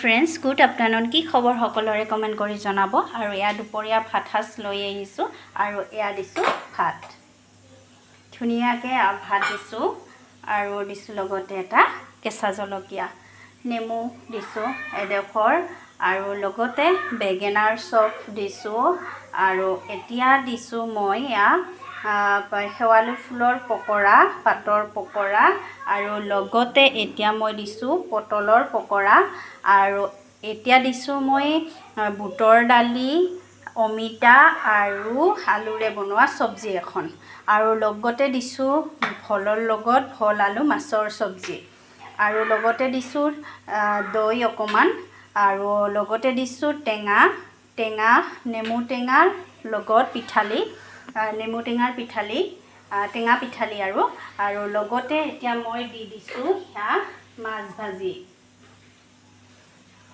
Friends, good afternoon. কি খবৰ সকলোৰে কমেণ্ট কৰি জনাব। আৰু এয়া দুপৰীয়া ভাত সাজ লৈ আহিছোঁ আৰু এয়া দিছোঁ ভাত। ধুনীয়াকৈ ভাত দিছোঁ আৰু দিছোঁ লগতে এটা কেঁচা জলকীয়া, নেমু দিছোঁ এডোখৰ আৰু লগতে বেঙেনাৰ চপ দিছোঁ আৰু এতিয়া দিছোঁ মই এয়া শেৱালি ফুলৰ পকৰা, পাতৰ পকৰা আৰু লগতে এতিয়া মই দিছোঁ পটলৰ পকৰা আৰু এতিয়া দিছোঁ মই বুটৰ দালি, অমিতা আৰু আলুৰে বনোৱা চব্জি এখন আৰু লগতে দিছোঁ ভলৰ লগত ভল আলু মাছৰ চব্জি আৰু লগতে দিছোঁ দৈ অকণমান আৰু লগতে দিছোঁ টেঙা নেমু টেঙাৰ লগত পিঠালি, নেমু টেঙাৰ পিঠালি, টেঙা পিঠালি আৰু লগতে এতিয়া মই দি দিছোঁ সেয়া মাছ ভাজি,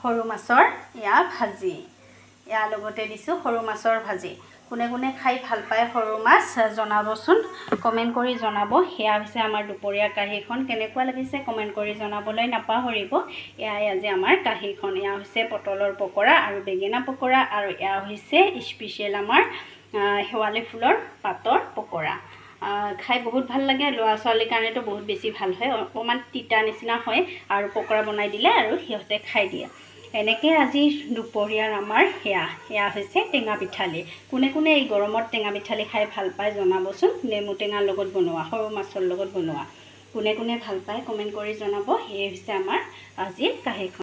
সৰু মাছৰ এয়া ভাজি, ইয়াৰ লগতে দিছোঁ সৰু মাছৰ ভাজি। কোনে কোনে খাই ভাল পায় সৰু মাছ জনাবচোন, কমেণ্ট কৰি জনাব। সেয়া হৈছে আমাৰ দুপৰীয়া কাঢ়ীখন। কেনেকুৱা লাগিছে কমেণ্ট কৰি জনাবলৈ নাপাহৰিব। এয়াই আজি আমাৰ কাঢ়ীখন। এয়া হৈছে পটলৰ পকৰা আৰু বেঙেনা পকৰা আৰু এয়া হৈছে স্পেচিয়েল আমাৰ শেৱালি ফুলৰ পাতৰ পকৰা। খাই বহুত ভাল লাগে, ল'ৰা ছোৱালীৰ কাৰণেতো বহুত বেছি ভাল হয়, অকণমান তিতা নিচিনা হয় আৰু পকৰা বনাই দিলে আৰু সিহঁতে খাই দিয়ে। এনেকৈ আজি দুপৰীয়াৰ আমাৰ সেয়া হৈছে টেঙা পিঠালি। কোনে কোনে এই গৰমত টেঙা পিঠালি খাই ভাল পায় জনাবচোন। নেমু টেঙাৰ লগত বনোৱা, সৰু মাছৰ লগত বনোৱা, কোনে কোনে ভাল পায় কমেণ্ট কৰি জনাব। সেয়ে হৈছে আমাৰ আজিৰ কাঢ়ীখন।